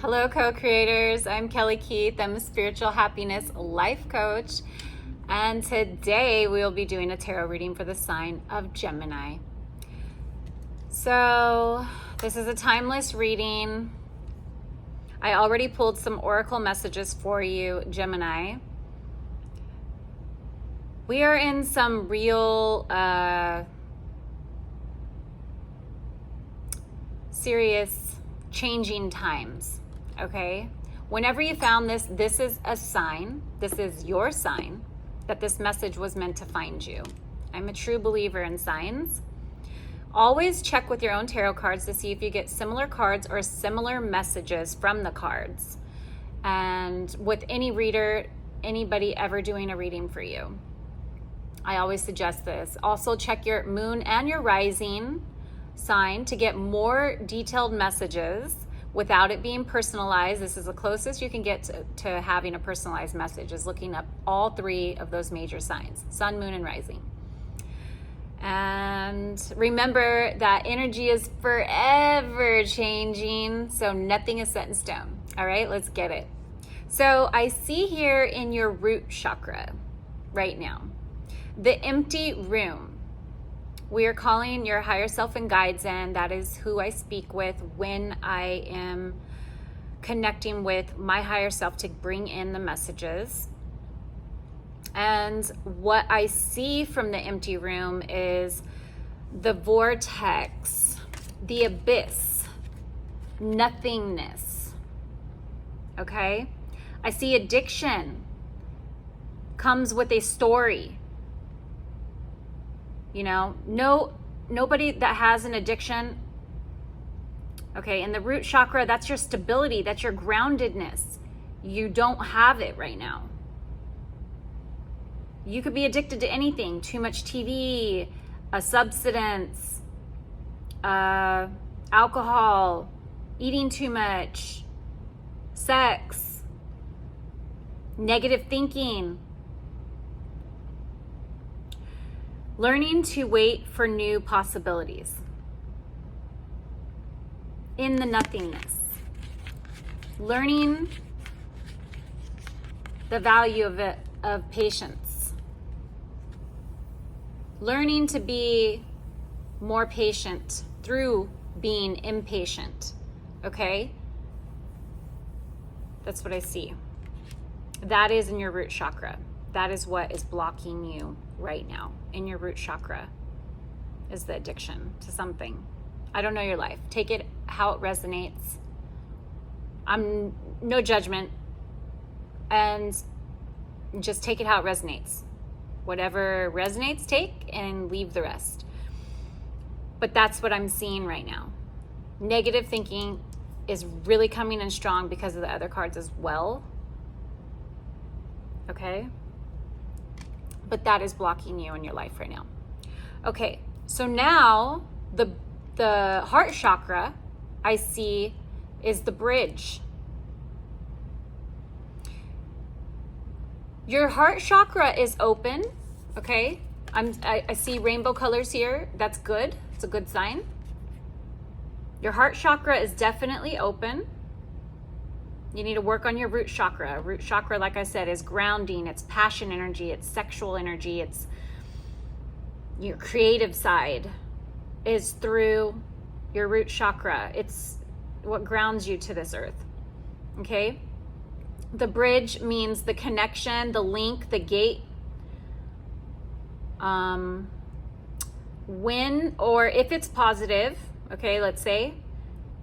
Hello, co-creators. I'm Kelly Keith. I'm a spiritual happiness life coach. And today we will be doing a tarot reading for the sign of Gemini. So this is a timeless reading. I already pulled some oracle messages for you, Gemini. We are in some real serious changing times. Okay, whenever you found this, this is a sign, this is your sign that this message was meant to find you. I'm a true believer in signs. Always check with your own tarot cards to see if you get similar cards or similar messages from the cards. And with any reader, anybody ever doing a reading for you, I always suggest this. Also check your moon and your rising sign to get more detailed messages without it being personalized. This is the closest you can get to having a personalized message, is looking up all three of those major signs: sun, moon, and rising. And remember that energy is forever changing, so nothing is set in stone. All right, let's get it. So I see here in your root chakra right now, the empty room. We are calling your higher self and guides in. That is who I speak with when I am connecting with my higher self to bring in the messages. And what I see from the empty room is the vortex, the abyss, nothingness. Okay? I see addiction comes with a story. You know, nobody that has an addiction, okay, in the root chakra, that's your stability, that's your groundedness. You don't have it right now. You could be addicted to anything: too much TV, a substance, alcohol, eating too much, sex, negative thinking. Learning to wait for new possibilities in the nothingness. Learning the value of patience. Learning to be more patient through being impatient. Okay? That's what I see. That is in your root chakra. That is what is blocking you right now in your root chakra, is the addiction to something. I don't know your life. Take it how it resonates. I'm no judgment, and just take it how it resonates. Whatever resonates, take, and leave the rest. But that's what I'm seeing right now. Negative thinking is really coming in strong because of the other cards as well. Okay? But that is blocking you in your life right now. Okay, so now the heart chakra I see is the bridge. Your heart chakra is open, okay? I see rainbow colors here. That's good. It's a good sign. Your heart chakra is definitely open. You need to work on your root chakra. Root chakra, like I said, is grounding. It's passion energy. It's sexual energy. It's your creative side is through your root chakra. It's what grounds you to this earth. Okay? The bridge means the connection, the link, the gate. When or if it's positive, okay, let's say,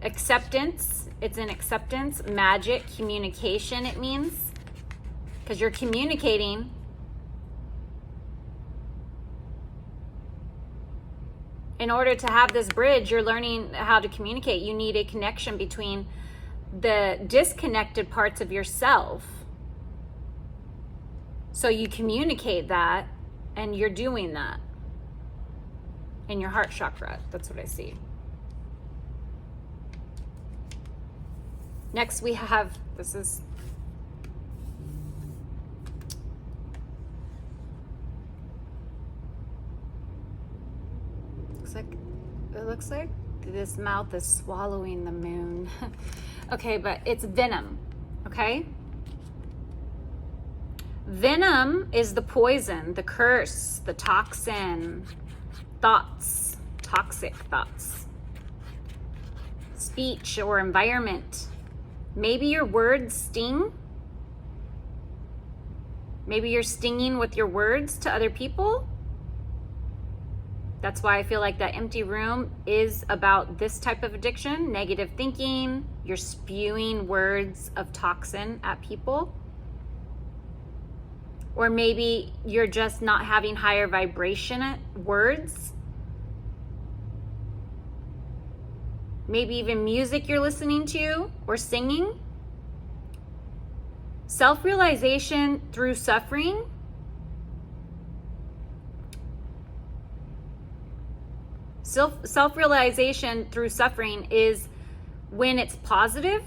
acceptance, it's an acceptance, magic, communication, it means, because you're communicating. In order to have this bridge, you're learning how to communicate. You need a connection between the disconnected parts of yourself. So you communicate that, and you're doing that in your heart chakra. That's what I see. Next we have, this is looks like this mouth is swallowing the moon. Okay, but it's venom, okay? Venom is the poison, the curse, the toxin, thoughts, toxic thoughts, speech or environment. Maybe your words sting. Maybe you're stinging with your words to other people. That's why I feel like that empty room is about this type of addiction, negative thinking. You're spewing words of toxin at people. Or maybe you're just not having higher vibration words. Maybe even music you're listening to or singing. Self-realization through suffering. Self-realization through suffering is when it's positive.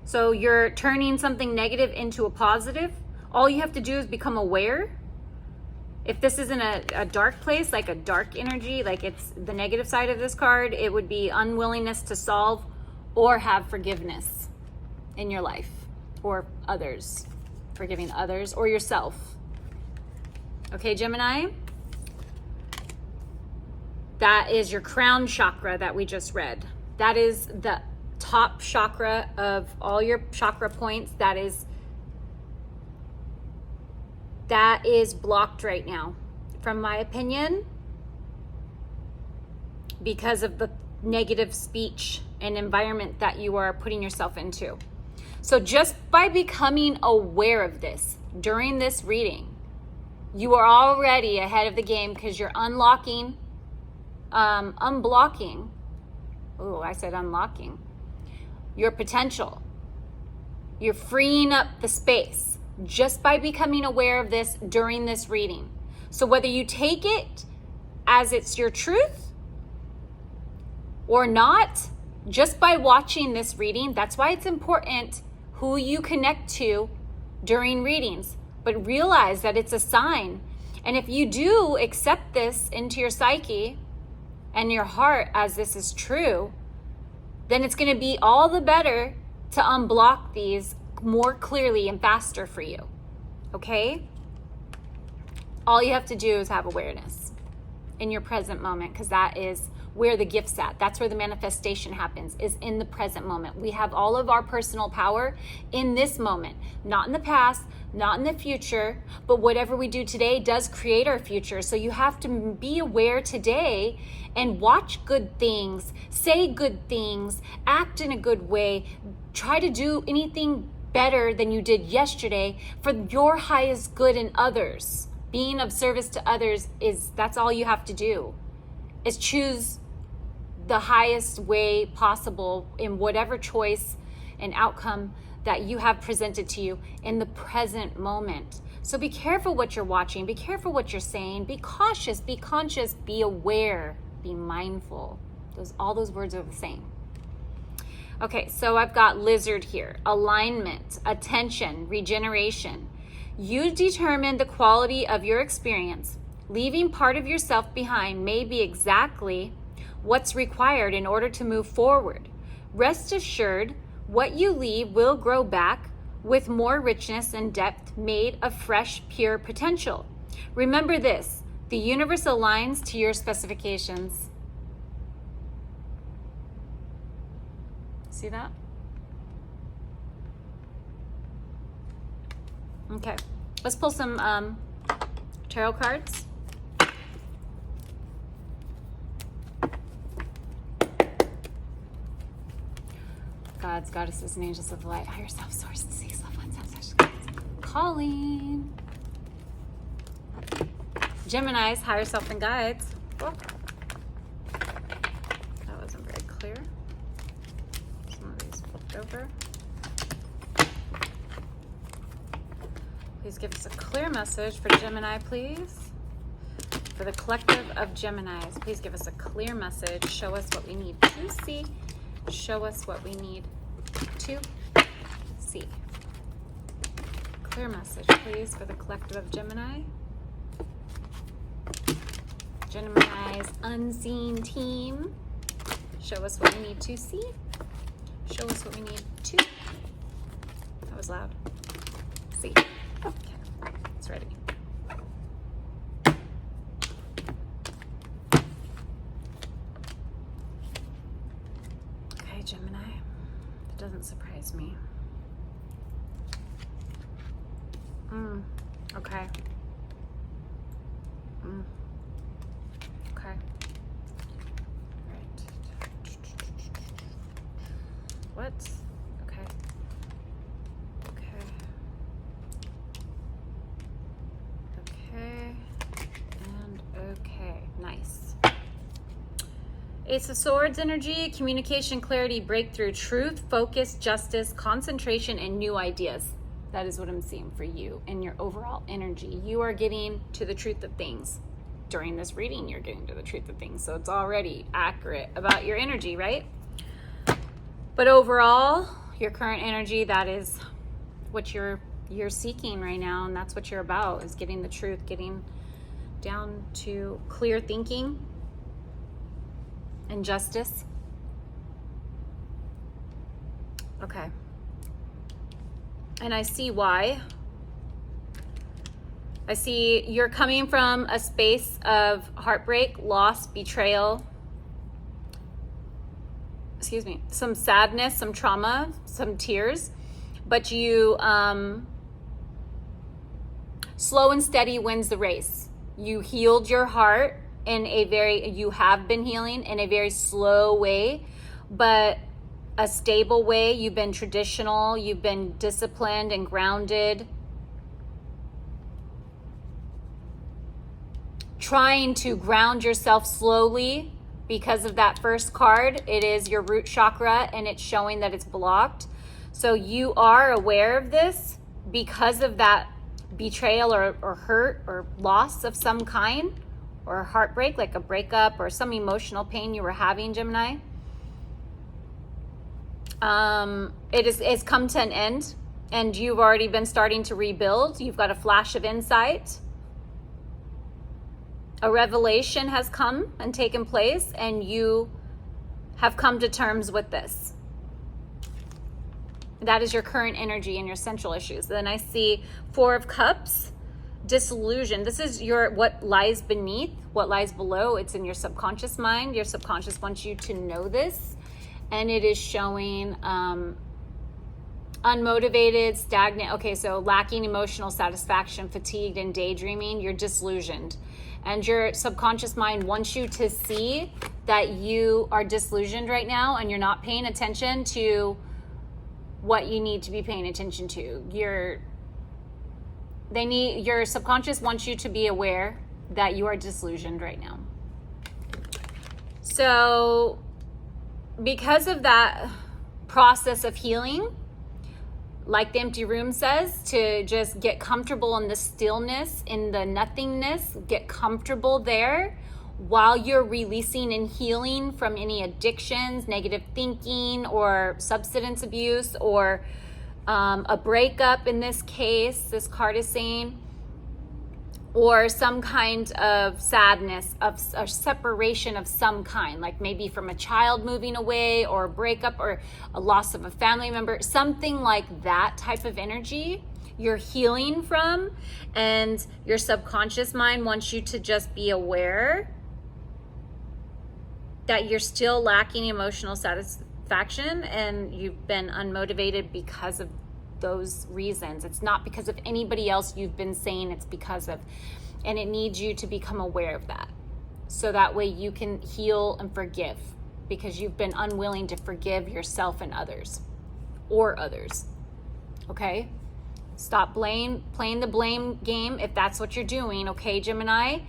So you're turning something negative into a positive. All you have to do is become aware. If this isn't a dark place, like a dark energy, like it's the negative side of this card, it would be unwillingness to solve or have forgiveness in your life, or others, forgiving others or yourself. Okay, Gemini? That is your crown chakra that we just read. That is the top chakra of all your chakra points. That is blocked right now, from my opinion, because of the negative speech and environment that you are putting yourself into. So just by becoming aware of this during this reading, you are already ahead of the game, because you're unblocking, your potential. You're freeing up the space just by becoming aware of this during this reading. So whether you take it as it's your truth or not, just by watching this reading, that's why it's important who you connect to during readings. But realize that it's a sign. And if you do accept this into your psyche and your heart as this is true, then it's going to be all the better to unblock these more clearly and faster for you. Okay? All you have to do is have awareness in your present moment, because that is where the gift's at. That's where the manifestation happens, is in the present moment. We have all of our personal power in this moment, not in the past, not in the future, but whatever we do today does create our future. So you have to be aware today and watch good things, say good things, act in a good way, try to do anything better than you did yesterday for your highest good in others. Being of service to others that's all you have to do, is choose the highest way possible in whatever choice and outcome that you have presented to you in the present moment. So be careful what you're watching, be careful what you're saying, be cautious, be conscious, be aware, be mindful. All those words are the same. Okay, so I've got lizard here. Alignment, attention, regeneration. You determine the quality of your experience. Leaving part of yourself behind may be exactly what's required in order to move forward. Rest assured, what you leave will grow back with more richness and depth, made of fresh, pure potential. Remember this, the universe aligns to your specifications. See that? Okay, let's pull some tarot cards. Gods, goddesses, and angels of the light, higher self, source, and seek self, one self, calling. Geminis, higher self and guides. Oh. That wasn't very clear. Some of these flipped over. Please give us a clear message for Gemini, please. For the collective of Geminis, please give us a clear message. Show us what we need to see. Show us what we need to see. Clear message, please, for the collective of Gemini. Gemini's unseen team. Show us what we need to see. Show us what we need to. That was loud. See. Okay, it's ready. Okay, Gemini. That doesn't surprise me. Okay. Okay. Right. What? Okay. Okay. Okay. And okay. Nice. Ace of Swords energy, communication, clarity, breakthrough, truth, focus, justice, concentration, and new ideas. That is what I'm seeing for you and your overall energy. You are getting to the truth of things. During this reading, you're getting to the truth of things. So it's already accurate about your energy, right? But overall, your current energy, that is what you're seeking right now. And that's what you're about, is getting the truth, getting down to clear thinking and justice. Okay. And I see why. I see you're coming from a space of heartbreak, loss, betrayal, some sadness, some trauma, some tears, but you, slow and steady wins the race. You healed your heart you have been healing in a very slow way, but a stable way. You've been traditional, you've been disciplined and grounded, trying to ground yourself slowly because of that first card. It is your root chakra and it's showing that it's blocked. So you are aware of this because of that betrayal or hurt or loss of some kind, or heartbreak, like a breakup or some emotional pain you were having, Gemini. It's come to an end and you've already been starting to rebuild. You've got a flash of insight. A revelation has come and taken place and you have come to terms with this. That is your current energy and your central issues. Then I see Four of Cups, disillusion. This is what lies beneath, what lies below. It's in your subconscious mind. Your subconscious wants you to know this. And it is showing unmotivated, stagnant. Okay, so lacking emotional satisfaction, fatigued, and daydreaming. You're disillusioned. And your subconscious mind wants you to see that you are disillusioned right now and you're not paying attention to what you need to be paying attention to. Your subconscious wants you to be aware that you are disillusioned right now. So because of that process of healing, like the empty room says, to just get comfortable in the stillness, in the nothingness, get comfortable there while you're releasing and healing from any addictions, negative thinking, or substance abuse, or a breakup in this case, this card is saying, or some kind of sadness, of a separation of some kind, like maybe from a child moving away, or a breakup, or a loss of a family member, something like that type of energy you're healing from. And your subconscious mind wants you to just be aware that you're still lacking emotional satisfaction and you've been unmotivated because of those reasons. It's not because of anybody else you've been saying, it's because of, and it needs you to become aware of that. So that way you can heal and forgive, because you've been unwilling to forgive yourself and others, or others. Okay? Stop playing the blame game if that's what you're doing, okay, Gemini?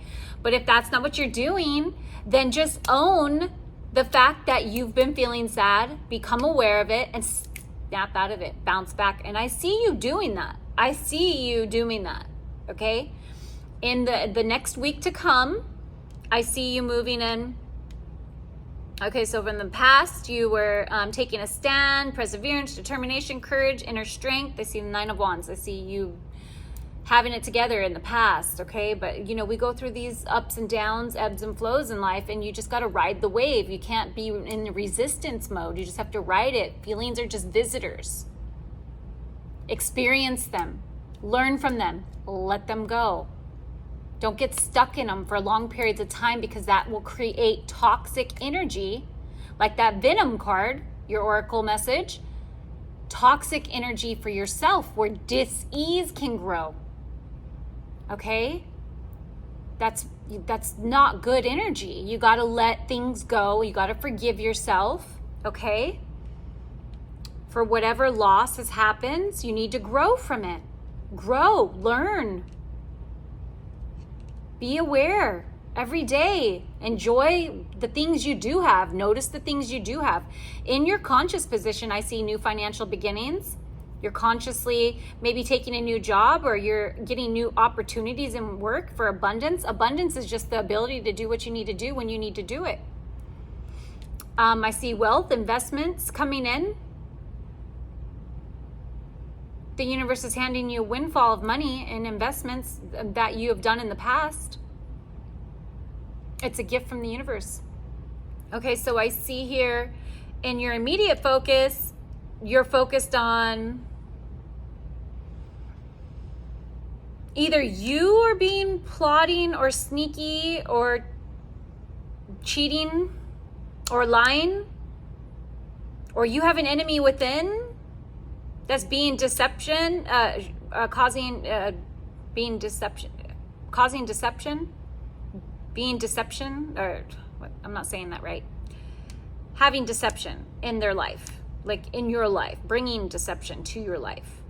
But if that's not what you're doing, then just own the fact that you've been feeling sad, become aware of it, and snap out of it, bounce back. And I see you doing that. I see you doing that, okay? In the next week to come, I see you moving in. Okay, so from the past, you were taking a stand, perseverance, determination, courage, inner strength. I see the Nine of Wands. I see you having it together in the past, okay? But, you know, we go through these ups and downs, ebbs and flows in life, and you just got to ride the wave. You can't be in resistance mode. You just have to ride it. Feelings are just visitors. Experience them. Learn from them. Let them go. Don't get stuck in them for long periods of time, because that will create toxic energy, like that Venom card, your oracle message. Toxic energy for yourself, where dis-ease can grow. Okay? That's not good energy. You got to let things go. You got to forgive yourself, okay? For whatever loss has happened, you need to grow from it. Grow, learn. Be aware every day. Enjoy the things you do have. Notice the things you do have. In your conscious position, I see new financial beginnings. You're consciously maybe taking a new job, or you're getting new opportunities in work for abundance. Abundance is just the ability to do what you need to do when you need to do it. I see wealth, investments coming in. The universe is handing you a windfall of money and investments that you have done in the past. It's a gift from the universe. Okay, so I see here in your immediate focus, you're focused on either you are being plotting or sneaky or cheating or lying, or you have an enemy within that's being deception, causing deception, or what, I'm not saying that right. Having deception in their life, like in your life, bringing deception to your life.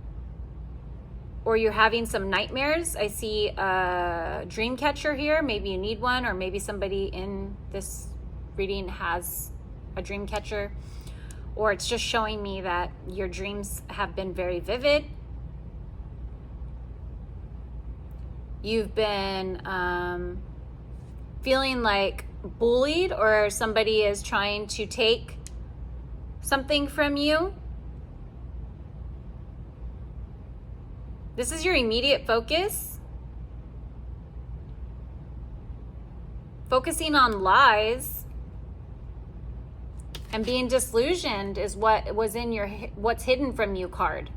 Or you're having some nightmares. I see a dream catcher here. Maybe you need one, or maybe somebody in this reading has a dream catcher. Or it's just showing me that your dreams have been very vivid. You've been feeling like bullied, or somebody is trying to take something from you. This is your immediate focus. Focusing on lies and being disillusioned is what was in your what's hidden from you card.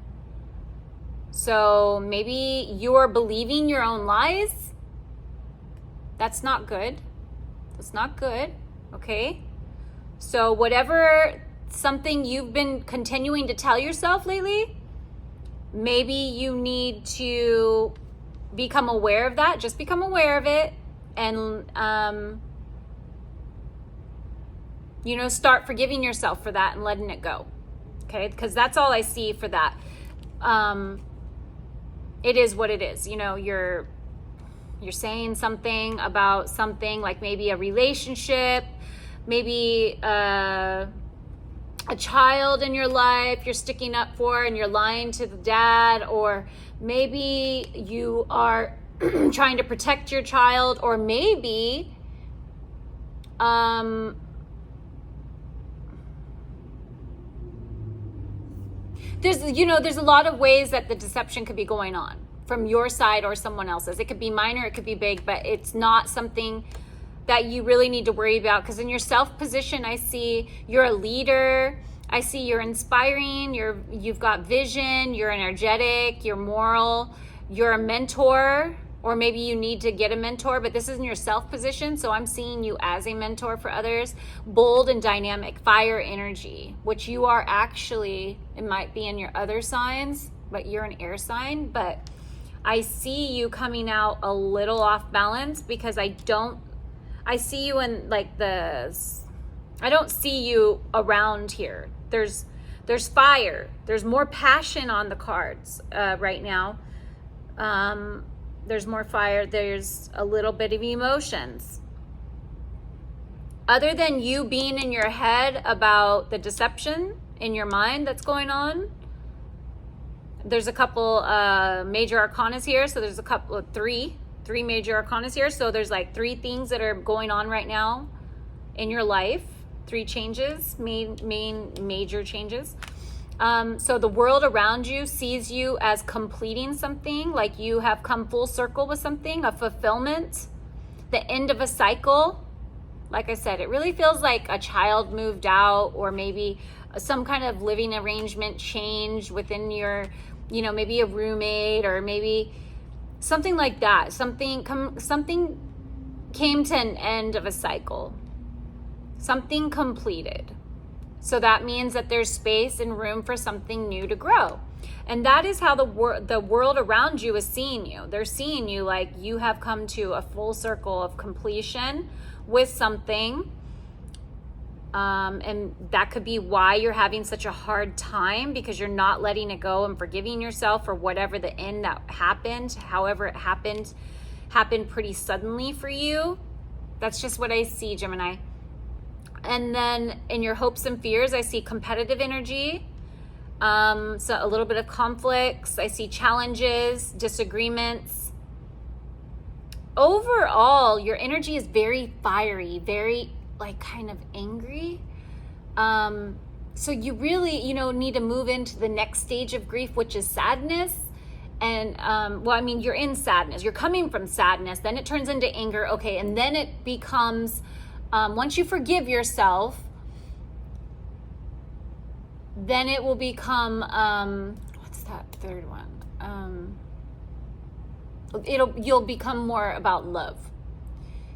So maybe you're believing your own lies. That's not good. That's not good. Okay? So whatever something you've been continuing to tell yourself lately, maybe you need to become aware of that. Just become aware of it, and start forgiving yourself for that and letting it go. Okay? Because that's all I see for that. It is what it is. You're saying something about something, like maybe a relationship, maybe a child in your life you're sticking up for and you're lying to the dad, or maybe you are trying to protect your child, or maybe there's a lot of ways that the deception could be going on from your side or someone else's. It could be minor, it could be big, but it's not something that you really need to worry about, because in your self position, I see you're a leader. I see you're inspiring, you've got vision, you're energetic, you're moral, you're a mentor, or maybe you need to get a mentor, but this is in your self position, so I'm seeing you as a mentor for others. Bold and dynamic, fire energy, which you are actually, it might be in your other signs, but you're an air sign. But I see you coming out a little off balance, because I see you in I don't see you around here. There's fire. There's more passion on the cards right now. There's more fire. There's a little bit of emotions. Other than you being in your head about the deception in your mind that's going on, there's a couple major arcanas here. So there's a couple of three major arcanas here. So there's like 3 things that are going on right now in your life. 3 changes, main major changes. So the world around you sees you as completing something, like you have come full circle with something, a fulfillment, the end of a cycle. Like I said, it really feels like a child moved out, or maybe some kind of living arrangement changed within your, maybe a roommate, or maybe something like that. Something came to an end of a cycle. Something completed. So that means that there's space and room for something new to grow. And that is how the world around you is seeing you. They're seeing you like you have come to a full circle of completion with something. And that could be why you're having such a hard time, because you're not letting it go and forgiving yourself for whatever the end that happened. However it happened pretty suddenly for you. That's just what I see, Gemini. And then in your hopes and fears, I see competitive energy. So a little bit of conflicts. I see challenges, disagreements. Overall, your energy is very fiery, very kind of angry. So you really, need to move into the next stage of grief, which is sadness. And, you're in sadness. You're coming from sadness. Then it turns into anger. Okay. And then it becomes, once you forgive yourself, then it will become, what's that third one? You'll become more about love.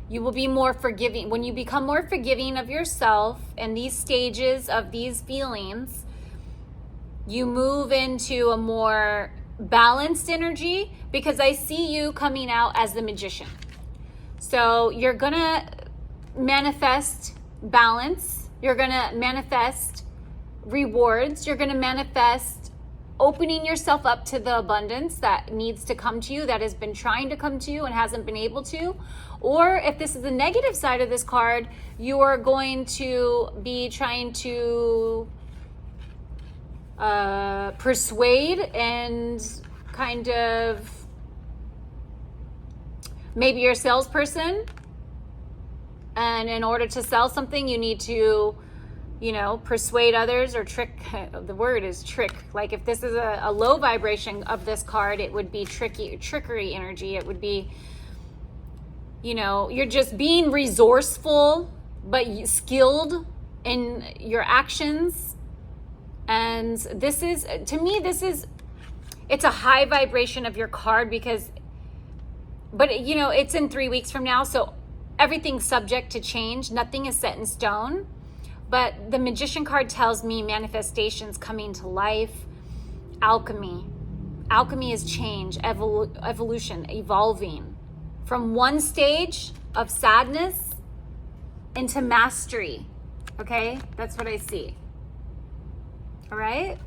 You will be more forgiving. When you become more forgiving of yourself and these stages of these feelings, you move into a more balanced energy, because I see you coming out as the magician. So you're gonna manifest balance. You're gonna manifest rewards. You're gonna manifest opening yourself up to the abundance that needs to come to you, that has been trying to come to you and hasn't been able to. Or if this is the negative side of this card, you are going to be trying to persuade and kind of, maybe you're a salesperson, and in order to sell something, you need to, persuade others or trick. The word is trick. Like if this is a low vibration of this card, it would be trickery energy. It would be, you're just being resourceful, but skilled in your actions. And this is, to me, it's a high vibration of your card, but it's in 3 weeks from now. So everything's subject to change. Nothing is set in stone. But the Magician card tells me manifestations coming to life, alchemy. Alchemy is change, evolution, evolving from one stage of sadness into mastery. Okay? That's what I see. All right?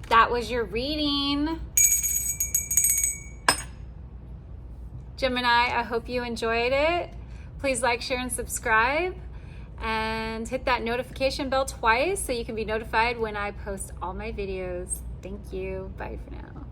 That was your reading. Gemini, I hope you enjoyed it. Please like, share, and subscribe. And hit that notification bell twice so you can be notified when I post all my videos. Thank you. Bye for now.